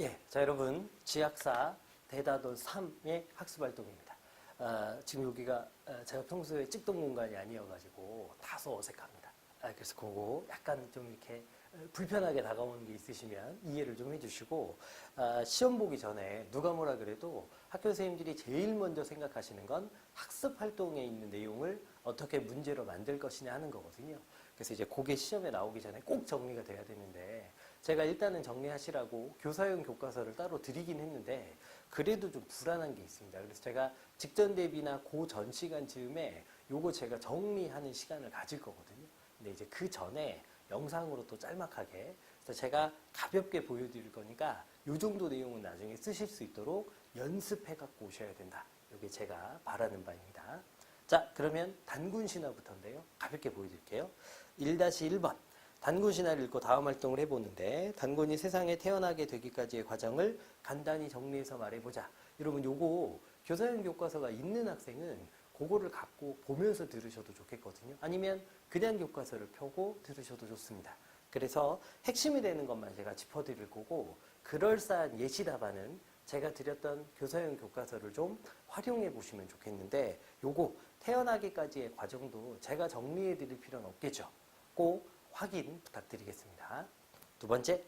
예, 자 여러분 지학사 대다돈 3의 학습활동입니다. 지금 여기가 제가 평소에 찍던 공간이 아니어가지고 다소 어색합니다. 그래서 그거 약간 좀 이렇게 불편하게 다가오는 게 있으시면 이해를 좀 해주시고 시험 보기 전에 누가 뭐라 그래도 학교 선생님들이 제일 먼저 생각하시는 건 학습활동에 있는 내용을 어떻게 문제로 만들 것이냐 하는 거거든요. 그래서 이제 그게 시험에 나오기 전에 꼭 정리가 돼야 되는데 제가 일단은 정리하시라고 교사용 교과서를 따로 드리긴 했는데 그래도 좀 불안한 게 있습니다. 그래서 제가 직전 대비나 그 전 시간 즈음에 요거 제가 정리하는 시간을 가질 거거든요. 근데 이제 그 전에 영상으로 또 짤막하게 그래서 제가 가볍게 보여드릴 거니까 요 정도 내용은 나중에 쓰실 수 있도록 연습해 갖고 오셔야 된다. 이게 제가 바라는 바입니다. 자, 그러면 단군 신화부터인데요. 가볍게 보여드릴게요. 1-1번. 단군 신화를 읽고 다음 활동을 해보는데 단군이 세상에 태어나게 되기까지의 과정을 간단히 정리해서 말해보자. 여러분 요거 교사용 교과서가 있는 학생은 그거를 갖고 보면서 들으셔도 좋겠거든요. 아니면 그냥 교과서를 펴고 들으셔도 좋습니다. 그래서 핵심이 되는 것만 제가 짚어드릴 거고 그럴싸한 예시 답안은 제가 드렸던 교사용 교과서를 좀 활용해 보시면 좋겠는데 요거 태어나기까지의 과정도 제가 정리해 드릴 필요는 없겠죠. 꼭 확인 부탁드리겠습니다. 두 번째,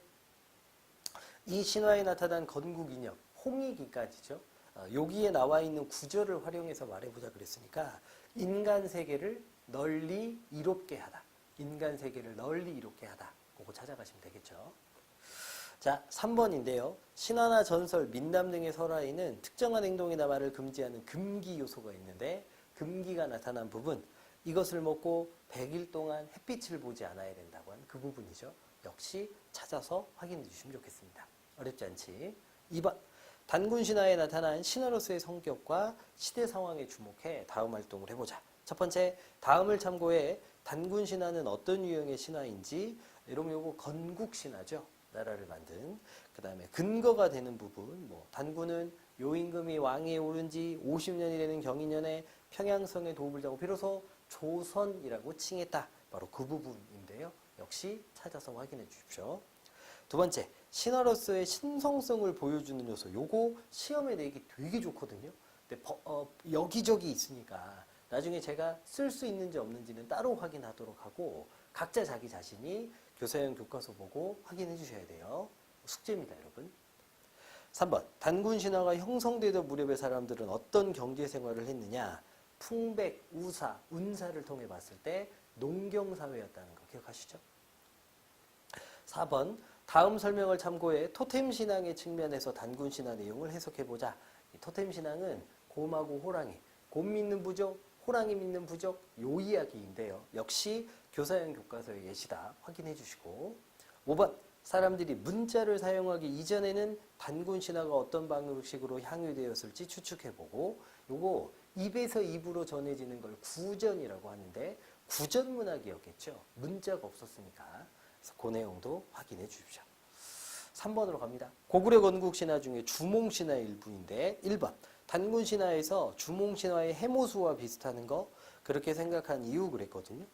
이 신화에 나타난 건국인역, 홍익이까지죠. 여기에 나와 있는 구절을 활용해서 말해보자 그랬으니까 인간 세계를 널리 이롭게 하다. 인간 세계를 널리 이롭게 하다. 그거 찾아가시면 되겠죠. 자, 3번인데요. 신화나 전설, 민담 등의 설화에는 특정한 행동이나 말을 금지하는 금기 요소가 있는데 금기가 나타난 부분, 이것을 먹고 100일 동안 햇빛을 보지 않아야 된다고 하는 그 부분이죠. 역시 찾아서 확인해 주시면 좋겠습니다. 어렵지 않지? 2번. 단군 신화에 나타난 신화로서의 성격과 시대 상황에 주목해 다음 활동을 해보자. 첫 번째, 다음을 참고해 단군 신화는 어떤 유형의 신화인지, 여러분 요거 건국 신화죠. 나라를 만든. 그 다음에 근거가 되는 부분, 단군은 요임금이 왕위에 오른 지 50년이 되는 경인년에 평양성에 도읍을 자고 비로소 조선이라고 칭했다. 바로 그 부분인데요. 역시 찾아서 확인해 주십시오. 두 번째, 신화로서의 신성성을 보여주는 요소. 요거 시험에 내기 되게 좋거든요. 근데 여기저기 있으니까 나중에 제가 쓸 수 있는지 없는지는 따로 확인하도록 하고 각자 자기 자신이 교사용 교과서 보고 확인해 주셔야 돼요. 숙제입니다, 여러분. 3번, 단군 신화가 형성되던 무렵의 사람들은 어떤 경제 생활을 했느냐? 풍백, 우사, 운사를 통해 봤을 때 농경사회였다는 거 기억하시죠? 4번, 다음 설명을 참고해 토템 신앙의 측면에서 단군 신화 내용을 해석해보자. 토템 신앙은 곰하고 호랑이, 곰 믿는 부족, 호랑이 믿는 부족, 요 이야기인데요. 역시 교사용 교과서의 예시다. 확인해 주시고. 5번, 사람들이 문자를 사용하기 이전에는 단군 신화가 어떤 방식으로 향유되었을지 추측해보고, 요거 입에서 입으로 전해지는 걸 구전이라고 하는데 구전 문학이었겠죠. 문자가 없었으니까. 그래서 그 내용도 확인해 주십시오. 3번으로 갑니다. 고구려 건국 신화 중에 주몽 신화의 일부인데 1번, 단군 신화에서 주몽 신화의 해모수와 비슷하는 거 그렇게 생각한 이유 그랬거든요.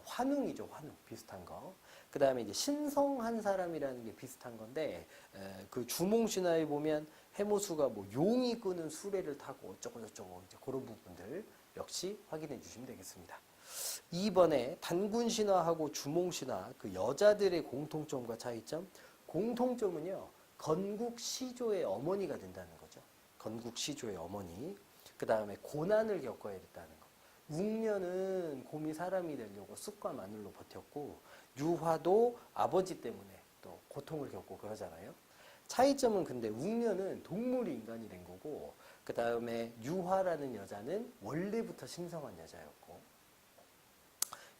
환웅이죠, 환웅 비슷한 거. 그 다음에 이제 신성한 사람이라는 게 비슷한 건데 그 주몽 신화에 보면 해모수가 용이 끄는 수레를 타고 어쩌고 저쩌고 이제 그런 부분들 역시 확인해 주시면 되겠습니다. 2번에 단군 신화하고 주몽 신화 그 여자들의 공통점과 차이점. 공통점은요, 건국 시조의 어머니가 된다는 거죠. 건국 시조의 어머니. 그 다음에 고난을 겪어야 됐다는 거. 웅녀는 곰이 사람이 되려고 쑥과 마늘로 버텼고 유화도 아버지 때문에 또 고통을 겪고 그러잖아요. 차이점은 근데 웅녀는 동물이 인간이 된 거고 그 다음에 유화라는 여자는 원래부터 신성한 여자였고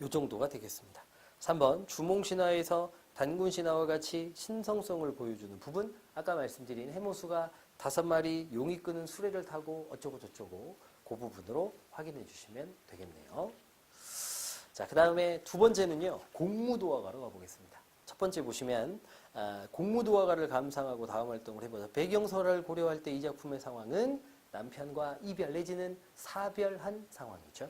요 정도가 되겠습니다. 3번, 주몽신화에서 단군신화와 같이 신성성을 보여주는 부분, 아까 말씀드린 해모수가 5마리 용이 끄는 수레를 타고 어쩌고 저쩌고 그 부분으로 확인해 주시면 되겠네요. 자, 그 다음에 두 번째는요, 공무도화가로 가보겠습니다. 첫 번째 보시면 공무도화가를 감상하고 다음 활동을 해보자. 배경설화를 고려할 때 이 작품의 상황은 남편과 이별 내지는 사별한 상황이죠.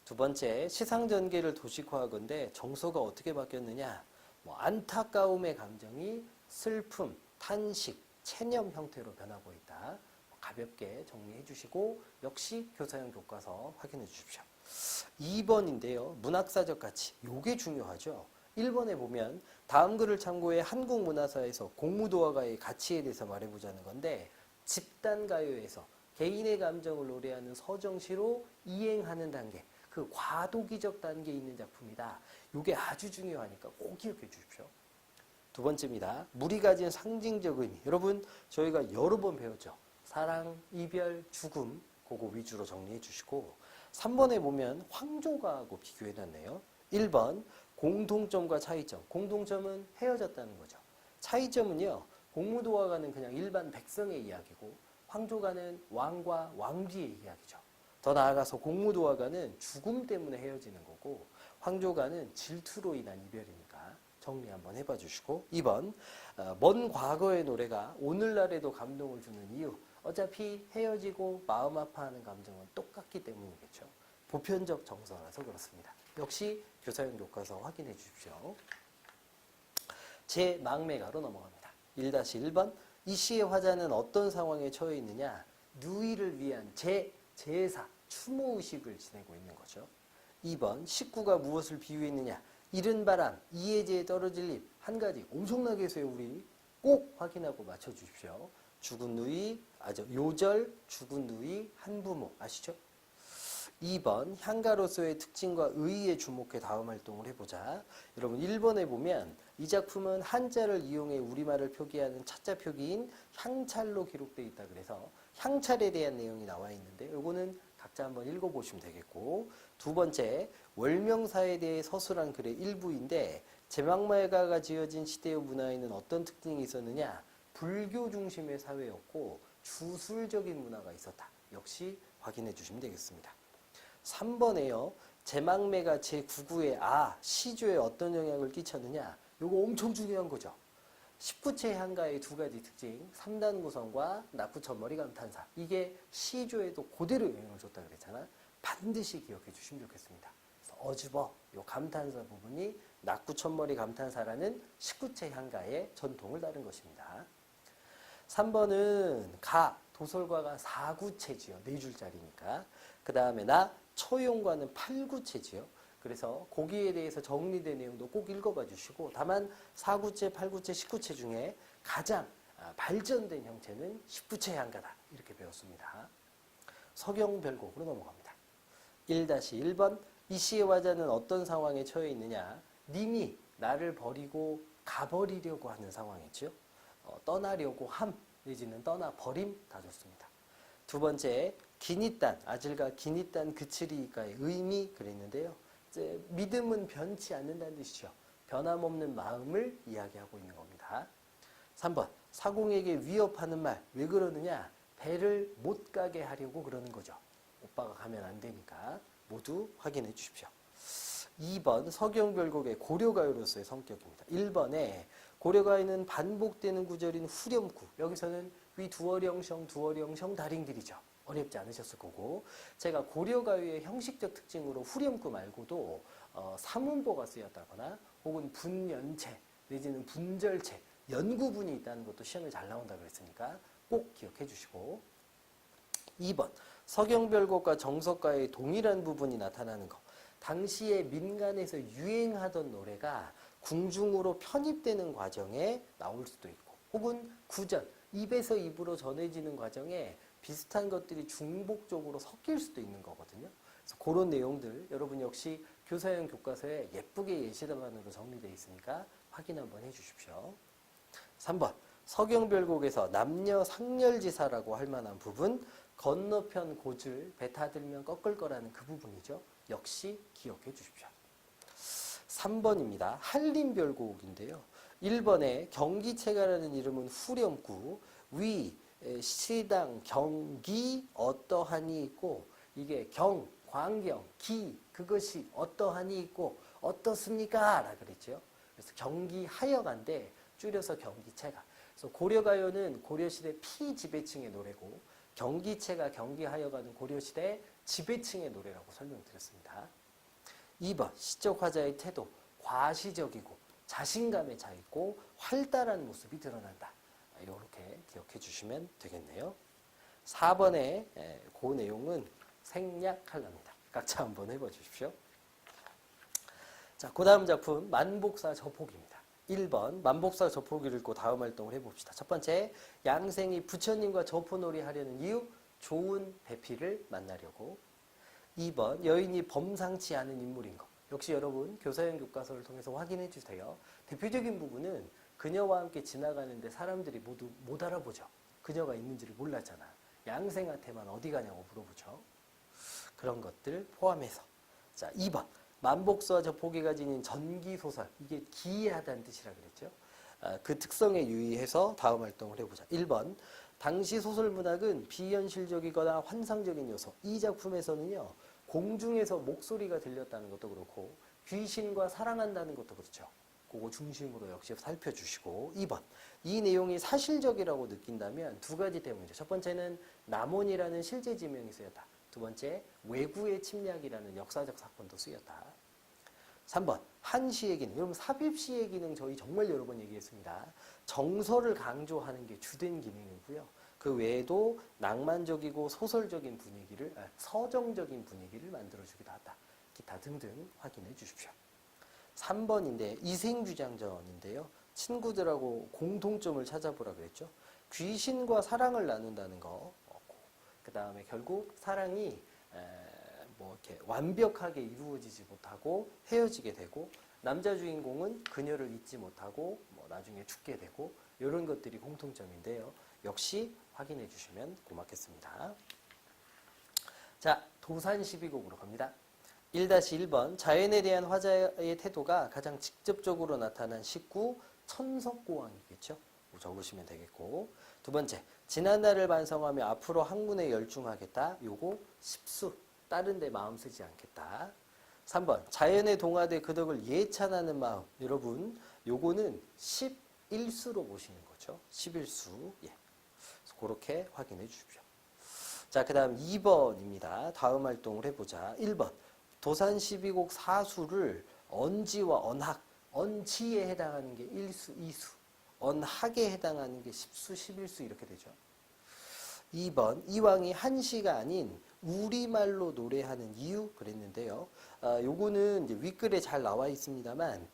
두 번째, 시상전개를 도식화하건대 정서가 어떻게 바뀌었느냐. 안타까움의 감정이 슬픔, 탄식, 체념 형태로 변하고 있다. 가볍게 정리해 주시고 역시 교사형 교과서 확인해 주십시오. 2번인데요. 문학사적 가치. 요게 중요하죠. 1번에 보면 다음 글을 참고해 한국 문화사에서 공무도화가의 가치에 대해서 말해보자는 건데 집단가요에서 개인의 감정을 노래하는 서정시로 이행하는 단계, 그 과도기적 단계에 있는 작품이다. 이게 아주 중요하니까 꼭 기억해 주십시오. 두 번째입니다. 물이 가진 상징적 의미. 여러분 저희가 여러 번 배웠죠. 사랑, 이별, 죽음 그거 위주로 정리해 주시고 3번에 보면 황조가하고 비교해 놨네요. 1번 공통점과 차이점. 공통점은 헤어졌다는 거죠. 차이점은요. 공무도화가는 그냥 일반 백성의 이야기고 황조가는 왕과 왕비의 이야기죠. 더 나아가서 공무도화가는 죽음 때문에 헤어지는 거고 황조가는 질투로 인한 이별이니까 정리 한번 해봐 주시고 2번 먼 과거의 노래가 오늘날에도 감동을 주는 이유. 어차피 헤어지고 마음 아파하는 감정은 똑같기 때문이겠죠. 보편적 정서라서 그렇습니다. 역시 교사형 교과서 확인해 주십시오. 제 망매가로 넘어갑니다. 1-1번 이 시의 화자는 어떤 상황에 처해 있느냐. 누이를 위한 제사, 추모의식을 지내고 있는 거죠. 2번 식구가 무엇을 비유했느냐. 이른 바람, 이해제에 떨어질 잎. 한 가지 엄청나게 해서요. 우리 꼭 확인하고 맞춰주십시오. 죽은 누이, 요절, 죽은 누이, 한부모 아시죠? 2번 향가로서의 특징과 의의에 주목해 다음 활동을 해보자. 여러분 1번에 보면 이 작품은 한자를 이용해 우리말을 표기하는 차자 표기인 향찰로 기록되어 있다 그래서 향찰에 대한 내용이 나와 있는데 이거는 각자 한번 읽어보시면 되겠고 두 번째 월명사에 대해 서술한 글의 일부인데 제망마가가 지어진 시대의 문화에는 어떤 특징이 있었느냐. 불교 중심의 사회였고 주술적인 문화가 있었다. 역시 확인해 주시면 되겠습니다. 3번에요. 제망매가 제9구의 시조에 어떤 영향을 끼쳤느냐. 이거 엄청 중요한 거죠. 19채 향가의 두 가지 특징, 3단 구성과 낙구천머리 감탄사. 이게 시조에도 그대로 영향을 줬다 그랬잖아. 반드시 기억해 주시면 좋겠습니다. 그래서 어집어 요 감탄사 부분이 낙구천머리 감탄사라는 19채 향가의 전통을 따른 것입니다. 3번은 도솔과가 4구체지요. 4줄짜리니까. 그 다음에 초용과는 8구체지요. 그래서 거기에 대해서 정리된 내용도 꼭 읽어봐 주시고 다만 4구체, 8구체, 19채 중에 가장 발전된 형체는 19채 향가다. 이렇게 배웠습니다. 서경별곡으로 넘어갑니다. 1-1번 이 시의 화자는 어떤 상황에 처해 있느냐. 님이 나를 버리고 가버리려고 하는 상황이죠. 떠나려고 함 내지는 떠나버림 다 좋습니다. 두 번째 기니딴 아질과 기니딴 그치리이까의 의미 그랬는데요. 이제 믿음은 변치 않는다는 뜻이죠. 변함없는 마음을 이야기하고 있는 겁니다. 3번 사공에게 위협하는 말 왜 그러느냐. 배를 못 가게 하려고 그러는 거죠. 오빠가 가면 안 되니까 모두 확인해 주십시오. 2번 서경별곡의 고려가요로서의 성격입니다. 1번에 고려가요는 반복되는 구절인 후렴구. 여기서는 위 두어령성 두어령성 다링들이죠. 어렵지 않으셨을 거고 제가 고려가요의 형식적 특징으로 후렴구 말고도 사문보가 쓰였다거나 혹은 분연체 내지는 분절체 연구분이 있다는 것도 시험에 잘 나온다고 그랬으니까 꼭 기억해 주시고 2번 서경별곡과 정석가의 동일한 부분이 나타나는 것. 당시에 민간에서 유행하던 노래가 궁중으로 편입되는 과정에 나올 수도 있고 혹은 구전, 입에서 입으로 전해지는 과정에 비슷한 것들이 중복적으로 섞일 수도 있는 거거든요. 그래서 그런 내용들 여러분 역시 교사형 교과서에 예쁘게 예시담안으로 정리되어 있으니까 확인 한번 해주십시오. 3번 서경별곡에서 남녀 상렬지사라고 할 만한 부분 건너편 고줄 배 타들면 꺾을 거라는 그 부분이죠. 역시 기억해 주십시오. 3번입니다. 한림별곡인데요. 1번에 경기체가라는 이름은 후렴구 위 시당 경기 어떠하니 있고 이게 광경 기 그것이 어떠하니 있고 어떻습니까? 라 그랬죠. 그래서 경기하여간데 줄여서 경기체가. 그래서 고려가요는 고려시대 피지배층의 노래고 경기체가 경기하여가는 고려시대 지배층의 노래라고 설명드렸습니다. 2번 시적 화자의 태도 과시적이고 자신감에 차 있고 활달한 모습이 드러난다. 이렇게 기억해 주시면 되겠네요. 4번의 그 내용은 생략하려합니다. 각자 한번 해봐 주십시오. 자, 그 다음 작품 만복사 저포기입니다. 1번 만복사 저포기를 읽고 다음 활동을 해봅시다. 첫 번째, 양생이 부처님과 저포놀이 하려는 이유, 좋은 배필을 만나려고. 2번, 여인이 범상치 않은 인물인 것. 역시 여러분 교사형 교과서를 통해서 확인해 주세요. 대표적인 부분은 그녀와 함께 지나가는데 사람들이 모두 못 알아보죠. 그녀가 있는지를 몰랐잖아. 양생한테만 어디 가냐고 물어보죠. 그런 것들 포함해서. 자, 2번. 만복사와 저포기가 지닌 전기소설. 이게 기이하다는 뜻이라 그랬죠. 그 특성에 유의해서 다음 활동을 해보자. 1번. 당시 소설문학은 비현실적이거나 환상적인 요소. 이 작품에서는요. 공중에서 목소리가 들렸다는 것도 그렇고 귀신과 사랑한다는 것도 그렇죠. 그거 중심으로 역시 살펴주시고. 2번. 이 내용이 사실적이라고 느낀다면 두 가지 때문이죠. 첫 번째는 남원이라는 실제 지명이 쓰였다. 두 번째, 외구의 침략이라는 역사적 사건도 쓰였다. 3번, 한시의 기능. 여러분 삽입시의 기능 저희 정말 여러 번 얘기했습니다. 정서를 강조하는 게 주된 기능이고요. 그 외에도 낭만적이고 소설적인 분위기를, 서정적인 분위기를 만들어주기도 한다. 기타 등등 확인해 주십시오. 3번인데 이생주장전인데요. 친구들하고 공통점을 찾아보라 그랬죠. 귀신과 사랑을 나눈다는 거. 그 다음에 결국 사랑이 뭐 이렇게 완벽하게 이루어지지 못하고 헤어지게 되고 남자 주인공은 그녀를 잊지 못하고 뭐 나중에 죽게 되고 이런 것들이 공통점인데요. 역시 확인해 주시면 고맙겠습니다. 자, 도산 12곡으로 갑니다. 1-1번 자연에 대한 화자의 태도가 가장 직접적으로 나타난 식구 천석고왕이겠죠. 적으시면 되겠고. 두 번째, 지난날을 반성하며 앞으로 학문에 열중하겠다. 요거 십수, 다른 데 마음 쓰지 않겠다. 3번, 자연에 동화돼 그 덕을 예찬하는 마음. 여러분, 요거는 11수로 보시는 거죠. 11수. 예. 그렇게 확인해 주십시오. 자, 그 다음 2번입니다. 다음 활동을 해보자. 1번, 도산 12곡 사수를 언지와 언학, 언지에 해당하는 게 1수, 2수, 언학에 해당하는 게 10수, 11수 이렇게 되죠. 2번, 이왕이 한시가 아닌 우리말로 노래하는 이유 그랬는데요. 요거는 이제 윗글에 잘 나와 있습니다만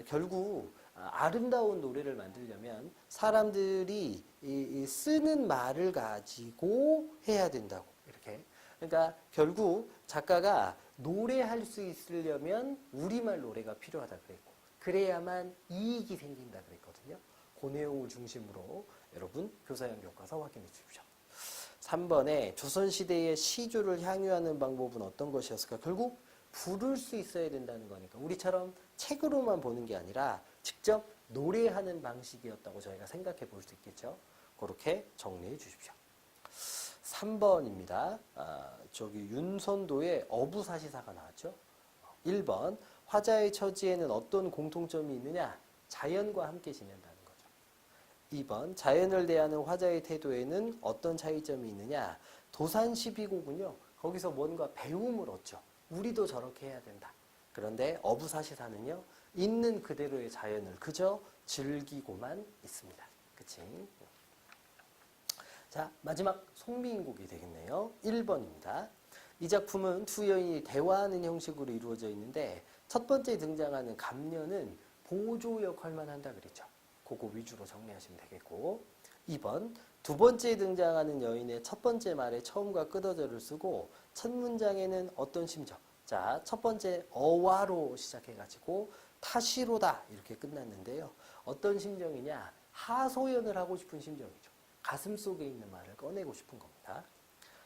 결국 아름다운 노래를 만들려면 사람들이 이 쓰는 말을 가지고 해야 된다고 이렇게. 그러니까 결국 작가가 노래할 수 있으려면 우리말 노래가 필요하다 그랬고 그래야만 이익이 생긴다 그랬거든요. 그 내용을 중심으로 여러분 교사형 교과서 확인해 주십시오. 3번에 조선시대의 시조를 향유하는 방법은 어떤 것이었을까? 결국 부를 수 있어야 된다는 거니까 우리처럼 책으로만 보는 게 아니라 직접 노래하는 방식이었다고 저희가 생각해 볼 수 있겠죠. 그렇게 정리해 주십시오. 3번입니다. 저기 윤선도의 어부사시사가 나왔죠. 1번 화자의 처지에는 어떤 공통점이 있느냐? 자연과 함께 지낸다는 거죠. 2번 자연을 대하는 화자의 태도에는 어떤 차이점이 있느냐? 도산 12곡은요. 거기서 뭔가 배움을 얻죠. 우리도 저렇게 해야 된다. 그런데 어부사시사는요. 있는 그대로의 자연을 그저 즐기고만 있습니다. 그치? 자, 마지막 송미인곡이 되겠네요. 1번입니다. 이 작품은 두 여인이 대화하는 형식으로 이루어져 있는데 첫 번째 등장하는 감녀는 보조 역할만 한다 그랬죠. 그거 위주로 정리하시면 되겠고 2번 두 번째 등장하는 여인의 첫 번째 말에 처음과 끝어절을 쓰고 첫 문장에는 어떤 심정. 자, 첫 번째 어와로 시작해가지고 타시로다 이렇게 끝났는데요. 어떤 심정이냐? 하소연을 하고 싶은 심정이죠. 가슴 속에 있는 말을 꺼내고 싶은 겁니다.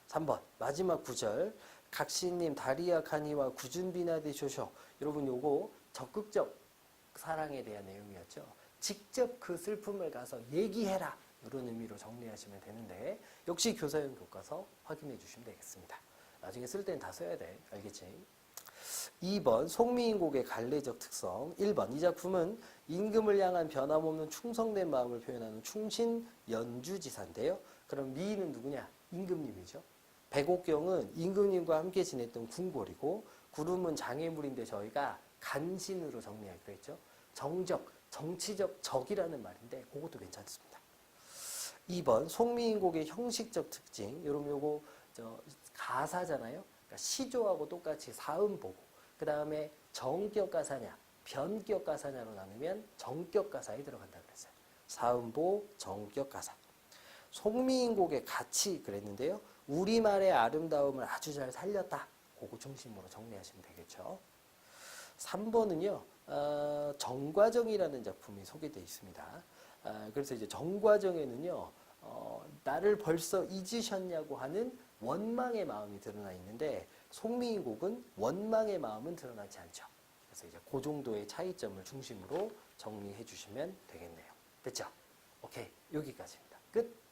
3번 마지막 구절 각시님 다리야 카니와 구준비나데 쇼쇼. 여러분 요거 적극적 사랑에 대한 내용이었죠. 직접 그 슬픔을 가서 얘기해라. 이런 의미로 정리하시면 되는데 역시 교사형 교과서 확인해 주시면 되겠습니다. 나중에 쓸 때는 다 써야 돼. 알겠지? 2번 송미인곡의 갈래적 특성. 1번 이 작품은 임금을 향한 변함없는 충성된 마음을 표현하는 충신 연주지사인데요. 그럼 미인은 누구냐? 임금님이죠. 백옥경은 임금님과 함께 지냈던 궁궐이고 구름은 장애물인데 저희가 간신으로 정리하기로 했죠. 정적, 정치적 적이라는 말인데 그것도 괜찮습니다. 2번 송미인곡의 형식적 특징. 여러분 요거 가사잖아요. 그러니까 시조하고 똑같이 사음 보고 그 다음에 정격 가사냐 변격 가사냐로 나누면 정격 가사에 들어간다 그랬어요. 사음보 정격 가사. 송미인곡의 가치 그랬는데요. 우리말의 아름다움을 아주 잘 살렸다. 그거 중심으로 정리하시면 되겠죠. 3번은요. 정과정이라는 작품이 소개되어 있습니다. 그래서 이제 정과정에는요. 나를 벌써 잊으셨냐고 하는 원망의 마음이 드러나 있는데 송미인곡은 원망의 마음은 드러나지 않죠. 그래서 이제 그 정도의 차이점을 중심으로 정리해 주시면 되겠네요. 됐죠? 오케이. 여기까지입니다. 끝.